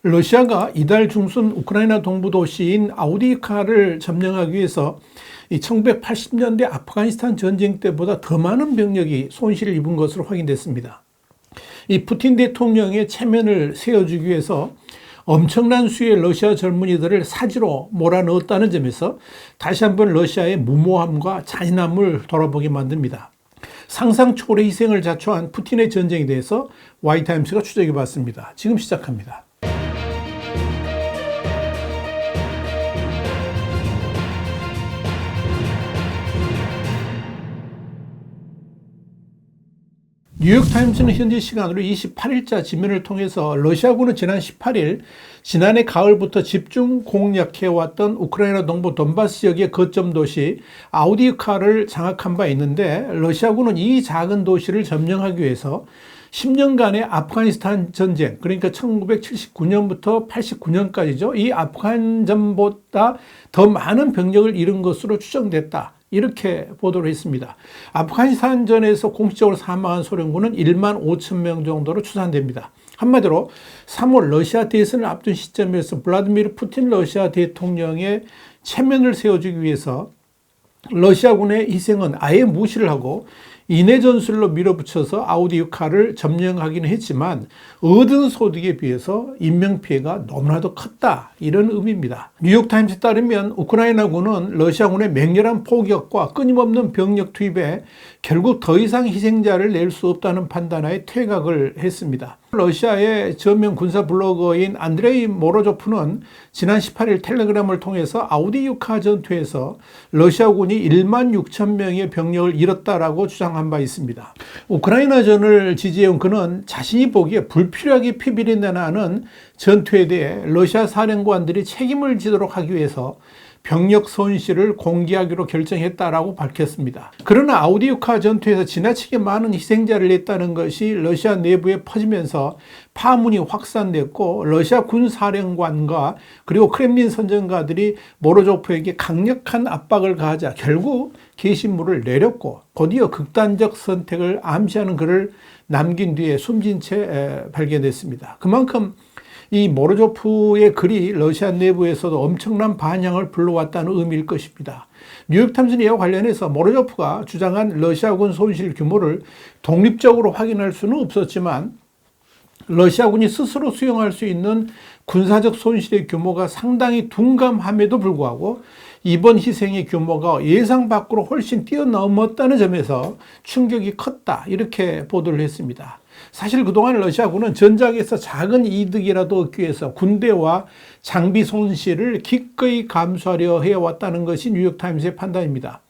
러시아가 이달 중순 우크라이나 동부 도시인 아우디이카를 점령하기 위해서 1980년대 아프가니스탄 전쟁 때보다 더 많은 병력이 손실을 입은 것으로 확인됐습니다. 이 푸틴 대통령의 체면을 세워주기 위해서 엄청난 수의 러시아 젊은이들을 사지로 몰아넣었다는 점에서 다시 한번 러시아의 무모함과 잔인함을 돌아보게 만듭니다. 상상 초월의 희생을 자초한 푸틴의 전쟁에 대해서 와이타임스가 추적해 봤습니다. 지금 시작합니다. 뉴욕타임스는 현지 시간으로 28일자 지면을 통해서 러시아군은 지난 18일 지난해 가을부터 집중 공략해왔던 우크라이나 동부 돈바스 지역의 거점 도시 아우디이카를 장악한 바 있는데, 러시아군은 이 작은 도시를 점령하기 위해서 10년간의 아프가니스탄 전쟁, 그러니까 1979년부터 89년까지죠. 이 아프간전보다 더 많은 병력을 잃은 것으로 추정됐다, 이렇게 보도를 했습니다. 아프가니스탄전에서 공식적으로 사망한 소련군은 1만 5천 명 정도로 추산됩니다. 한마디로 3월 러시아 대선을 앞둔 시점에서 블라디미르 푸틴 러시아 대통령의 체면을 세워주기 위해서 러시아군의 희생은 아예 무시를 하고 인해 전술로 밀어붙여서 아우디이카를 점령하기는 했지만 얻은 소득에 비해서 인명피해가 너무나도 컸다, 이런 의미입니다. 뉴욕타임스에 따르면 우크라이나군은 러시아군의 맹렬한 포격과 끊임없는 병력 투입에 결국 더 이상 희생자를 낼 수 없다는 판단하에 퇴각을 했습니다. 러시아의 저명 군사 블로거인 안드레이 모로조프는 지난 18일 텔레그램을 통해서 아우디이카 전투에서 러시아군이 1만 6천 명의 병력을 잃었다라고 주장한 바 있습니다. 우크라이나전을 지지해온 그는 자신이 보기에 불필요하게 피비린내 나는 전투에 대해 러시아 사령관들이 책임을 지도록 하기 위해서 병력 손실을 공개하기로 결정했다라고 밝혔습니다. 그러나 아우디이카 전투에서 지나치게 많은 희생자를 냈다는 것이 러시아 내부에 퍼지면서 파문이 확산됐고, 러시아 군 사령관과 그리고 크렘린 선전가들이 모로조프에게 강력한 압박을 가하자 결국 게시물을 내렸고, 곧이어 극단적 선택을 암시하는 글을 남긴 뒤에 숨진 채 발견됐습니다. 그만큼 이 모로조프의 글이 러시아 내부에서도 엄청난 반향을 불러왔다는 의미일 것입니다. 뉴욕타임스는 이와 관련해서 모로조프가 주장한 러시아군 손실 규모를 독립적으로 확인할 수는 없었지만 러시아군이 스스로 수용할 수 있는 군사적 손실의 규모가 상당히 둔감함에도 불구하고 이번 희생의 규모가 예상 밖으로 훨씬 뛰어넘었다는 점에서 충격이 컸다, 이렇게 보도를 했습니다. 사실 그동안 러시아군은 전장에서 작은 이득이라도 얻기 위해서 군대와 장비 손실을 기꺼이 감수하려 해왔다는 것이 뉴욕타임스의 판단입니다.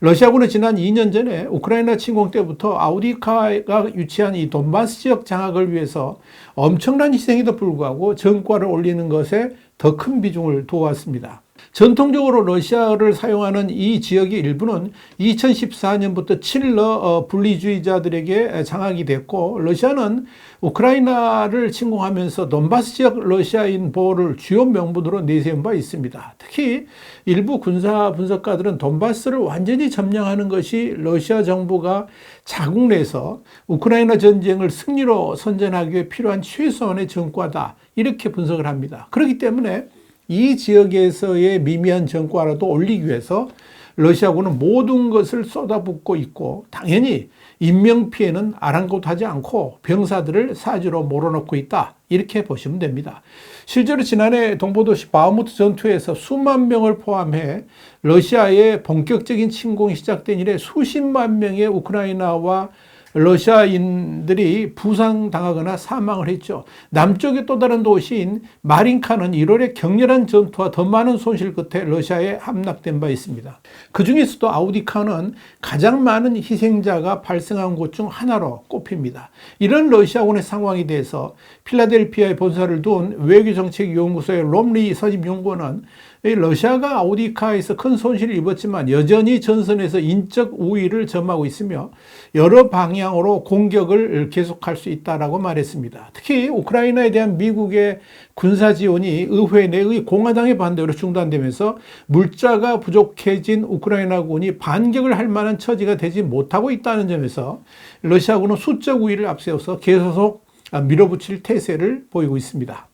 러시아군은 지난 2년 전에 우크라이나 침공 때부터 아우디이카가 위치한 이 돈바스 지역 장악을 위해서 엄청난 희생에도 불구하고 전과를 올리는 것에 더 큰 비중을 두어왔습니다. 전통적으로 러시아를 사용하는 이 지역의 일부는 2014년부터 칠러 분리주의자들에게 장악이 됐고, 러시아는 우크라이나를 침공하면서 돈바스 지역 러시아인 보호를 주요 명분으로 내세운 바 있습니다. 특히 일부 군사 분석가들은 돈바스를 완전히 점령하는 것이 러시아 정부가 자국 내에서 우크라이나 전쟁을 승리로 선전하기 위해 필요한 최소한의 전과다, 이렇게 분석을 합니다. 그렇기 때문에 이 지역에서의 미미한 전과라도 올리기 위해서 러시아군은 모든 것을 쏟아붓고 있고, 당연히 인명피해는 아랑곳하지 않고 병사들을 사지로 몰아넣고 있다, 이렇게 보시면 됩니다. 실제로 지난해 동부도시 바흐무트 전투에서 수만 명을 포함해 러시아의 본격적인 침공이 시작된 이래 수십만 명의 우크라이나와 러시아인들이 부상당하거나 사망을 했죠. 남쪽의 또 다른 도시인 마린카는 1월에 격렬한 전투와 더 많은 손실 끝에 러시아에 함락된 바 있습니다. 그 중에서도 아우디이카는 가장 많은 희생자가 발생한 곳 중 하나로 꼽힙니다. 이런 러시아군의 상황에 대해서 필라델피아에 본사를 둔 외교정책연구소의 롬리 서집연구원은 러시아가 아우디이카에서 큰 손실을 입었지만 여전히 전선에서 인적 우위를 점하고 있으며 여러 방향으로 공격을 계속할 수 있다라고 말했습니다. 특히 우크라이나에 대한 미국의 군사 지원이 의회 내의 공화당의 반대로 중단되면서 물자가 부족해진 우크라이나군이 반격을 할 만한 처지가 되지 못하고 있다는 점에서 러시아군은 수적 우위를 앞세워서 계속 밀어붙일 태세를 보이고 있습니다.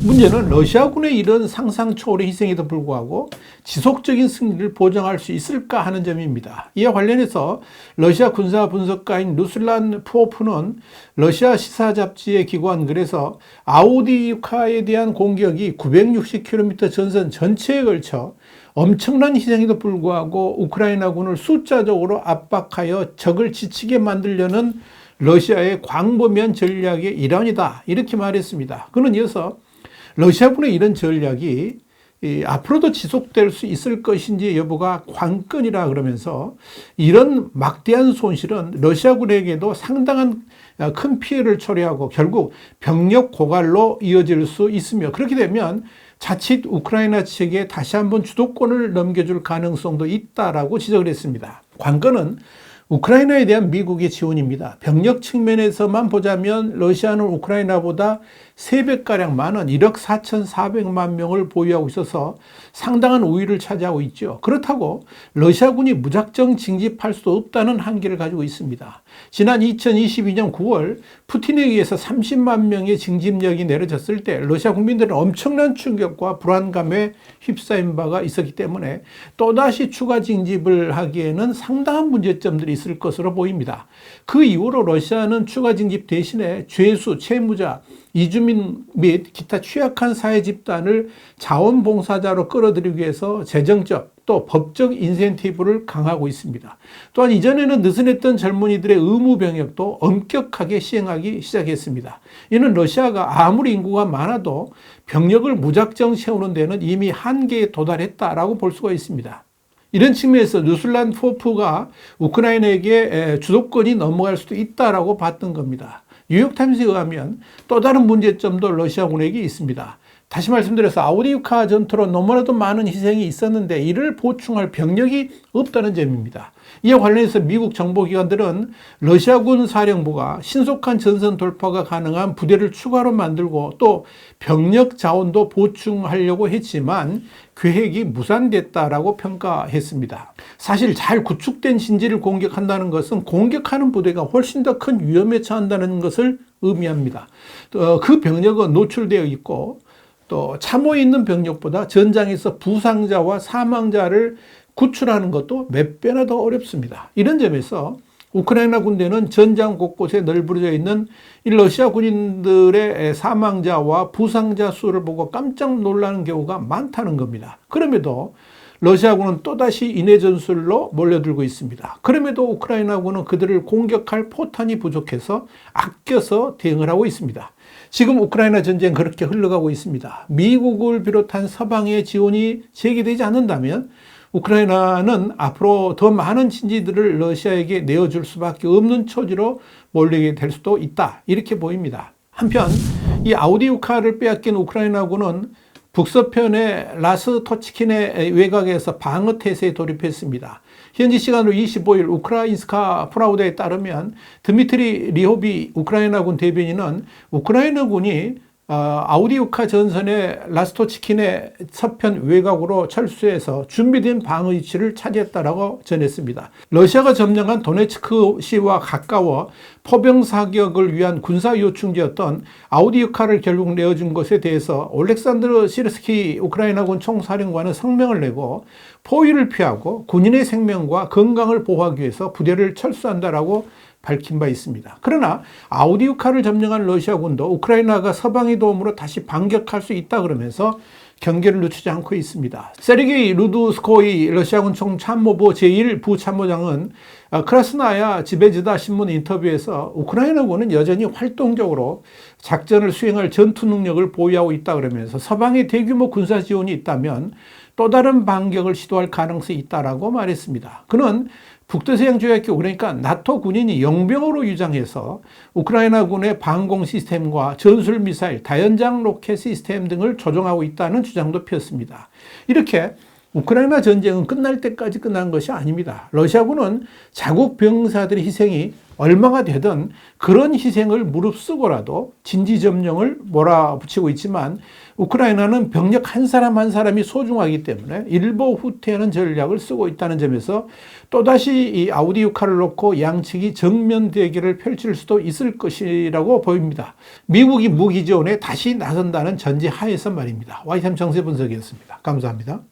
문제는 러시아군의 이런 상상 초월의 희생에도 불구하고 지속적인 승리를 보장할 수 있을까 하는 점입니다. 이와 관련해서 러시아 군사 분석가인 루슬란 푸오프는 러시아 시사 잡지에 기고한 글에서 아우디유카에 대한 공격이 960km 전선 전체에 걸쳐 엄청난 희생에도 불구하고 우크라이나군을 숫자적으로 압박하여 적을 지치게 만들려는 러시아의 광범위한 전략의 일환이다, 이렇게 말했습니다. 그는 이어서 러시아군의 이런 전략이 앞으로도 지속될 수 있을 것인지 여부가 관건이라 그러면서 이런 막대한 손실은 러시아군에게도 상당한 큰 피해를 초래하고 결국 병력 고갈로 이어질 수 있으며, 그렇게 되면 자칫 우크라이나 측에 다시 한번 주도권을 넘겨줄 가능성도 있다라고 지적을 했습니다. 관건은 우크라이나에 대한 미국의 지원입니다. 병력 측면에서만 보자면 러시아는 우크라이나보다 3배가량 많은 1억 4,400만 명을 보유하고 있어서 상당한 우위를 차지하고 있죠. 그렇다고 러시아군이 무작정 징집할 수도 없다는 한계를 가지고 있습니다. 지난 2022년 9월 푸틴에 의해서 30만 명의 징집력이 내려졌을 때 러시아 국민들은 엄청난 충격과 불안감에 휩싸인 바가 있었기 때문에 또다시 추가 징집을 하기에는 상당한 문제점들이 있을 것으로 보입니다. 그 이후로 러시아는 추가 징집 대신에 죄수, 채무자, 이주민 및 기타 취약한 사회 집단을 자원봉사자로 끌어들이기 위해서 재정적 또 법적 인센티브를 강화하고 있습니다. 또한 이전에는 느슨했던 젊은이들의 의무 병역도 엄격하게 시행하기 시작했습니다. 이는 러시아가 아무리 인구가 많아도 병력을 무작정 채우는 데는 이미 한계에 도달했다라고 볼 수가 있습니다. 이런 측면에서 루슬란 포프가 우크라이나에게 주도권이 넘어갈 수도 있다라고 봤던 겁니다. 뉴욕타임스에 의하면 또 다른 문제점도 러시아군에게 있습니다. 다시 말씀드려서 아우디유카 전투로 너무나도 많은 희생이 있었는데 이를 보충할 병력이 없다는 점입니다. 이와 관련해서 미국 정보기관들은 러시아군 사령부가 신속한 전선 돌파가 가능한 부대를 추가로 만들고 또 병력 자원도 보충하려고 했지만 계획이 무산됐다라고 평가했습니다. 사실 잘 구축된 진지를 공격한다는 것은 공격하는 부대가 훨씬 더 큰 위험에 처한다는 것을 의미합니다. 그 병력은 노출되어 있고 또 참호에 있는 병력보다 전장에서 부상자와 사망자를 구출하는 것도 몇 배나 더 어렵습니다. 이런 점에서 우크라이나 군대는 전장 곳곳에 널브러져 있는 이 러시아 군인들의 사망자와 부상자 수를 보고 깜짝 놀라는 경우가 많다는 겁니다. 그럼에도 러시아군은 또다시 인해 전술로 몰려들고 있습니다. 그럼에도 우크라이나군은 그들을 공격할 포탄이 부족해서 아껴서 대응을 하고 있습니다. 지금 우크라이나 전쟁 그렇게 흘러가고 있습니다. 미국을 비롯한 서방의 지원이 제기되지 않는다면 우크라이나는 앞으로 더 많은 진지들을 러시아에게 내어줄 수밖에 없는 처지로 몰리게 될 수도 있다, 이렇게 보입니다. 한편 이 아우디유카를 빼앗긴 우크라이나군은 북서편의 라스토치킨의 외곽에서 방어 태세에 돌입했습니다. 현지 시간으로 25일 우크라인스카 프라우다에 따르면 드미트리 리호비 우크라이나군 대변인은 우크라이나군이 아우디유카 전선의 라스토치킨의 서편 외곽으로 철수해서 준비된 방어 위치를 차지했다라고 전했습니다. 러시아가 점령한 도네츠크시와 가까워 포병 사격을 위한 군사 요충지였던 아우디유카를 결국 내어준 것에 대해서 올렉산드르 시르스키 우크라이나군 총사령관은 성명을 내고 포위를 피하고 군인의 생명과 건강을 보호하기 위해서 부대를 철수한다라고 밝힌 바 있습니다. 그러나 아우디유카를 점령한 러시아군도 우크라이나가 서방의 도움으로 다시 반격할 수 있다 그러면서 경계를 늦추지 않고 있습니다. 세르게이 루두스코이 러시아군 총참모부 제1부참모장은 크라스나야 지베즈다 신문 인터뷰에서 우크라이나군은 여전히 활동적으로 작전을 수행할 전투 능력을 보유하고 있다 그러면서 서방의 대규모 군사 지원이 있다면 또 다른 반격을 시도할 가능성이 있다라고 말했습니다. 그는 북대서양조약기구, 그러니까 나토 군인이 용병으로 유장해서 우크라이나군의 방공 시스템과 전술 미사일, 다연장 로켓 시스템 등을 조종하고 있다는 주장도 폈습니다. 이렇게 우크라이나 전쟁은 끝날 때까지 끝난 것이 아닙니다. 러시아군은 자국 병사들의 희생이 얼마가 되든 그런 희생을 무릅쓰고라도 진지 점령을 몰아붙이고 있지만 우크라이나는 병력 한 사람 한 사람이 소중하기 때문에 일보 후퇴하는 전략을 쓰고 있다는 점에서 또다시 이 아우디우카를 놓고 양측이 정면 대결을 펼칠 수도 있을 것이라고 보입니다. 미국이 무기 지원에 다시 나선다는 전제 하에서 말입니다. YTN 정세 분석이었습니다. 감사합니다.